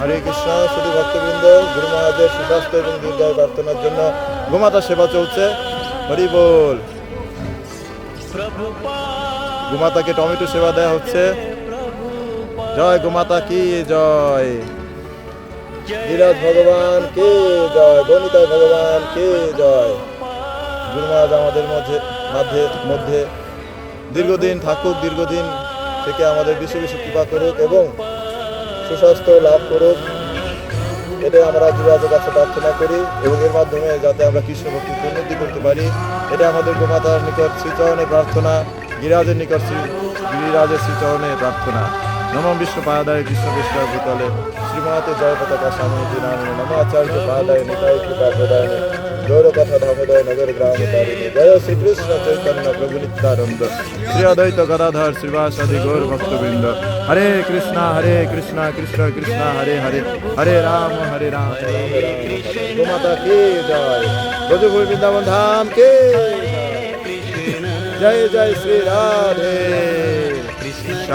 হরে কৃষ্ণ। শুধু ভক্তবৃন্দ, গুরু মহারাজের সুস্বাস্থ্য এবং দীর্ঘায়ু প্রার্থনার জন্য গোমাতা সেবা চলছে। হরি বল। গোমাতাকে টমেটো সেবা দেওয়া হচ্ছে। জয় গোমাতা কি জয়, গিরাজ ভগবান কে জয়, গণিতায় ভগবান কে জয়। গুরু মহারাজ আমাদের মধ্যে দীর্ঘদিন থাকুক, দীর্ঘদিন থেকে আমাদের বেশি বেশি কৃপা করুক এবং সুস্বাস্থ্য লাভ করুক। এটাই আমরা গিরিরাজের কাছে প্রার্থনা করি এবং এর মাধ্যমে যাতে আমরা কৃষ্ণ ভক্তির উন্নতি করতে পারি, এটা আমাদের গোমাতার নিকট শ্রীচরণে প্রার্থনা, গিরিরাজের নিকট গিরিরাজের শ্রীচরণে প্রার্থনা। নমঃ বিষ্ণু পাদায় কৃষ্ণ বিষ্ণু ভূতলে শ্রীমতে জয় পতাকা স্বামী নামে নমঃ আচার্য পাদায় নিতাই কৃপা প্রদায়নে গৌর কথা ধামোদয় নগর গ্রাম তারিণী জয় শ্রীকৃষ্ণ চৈতন্য প্রভু নিত্যানন্দ শ্রী অদ্বৈত গদাধর শ্রীবাসাদি গৌর ভক্তবৃন্দ। হরে কৃষ্ণ কৃষ্ণ কৃষ্ণ হরে হরে, হরে রাম রাম রাম গোমাতা কে জয়, ব্রজভূমি বৃন্দাবন ধাম কে জয়, জয় জয় শ্রী রাধে কৃষ্ণ।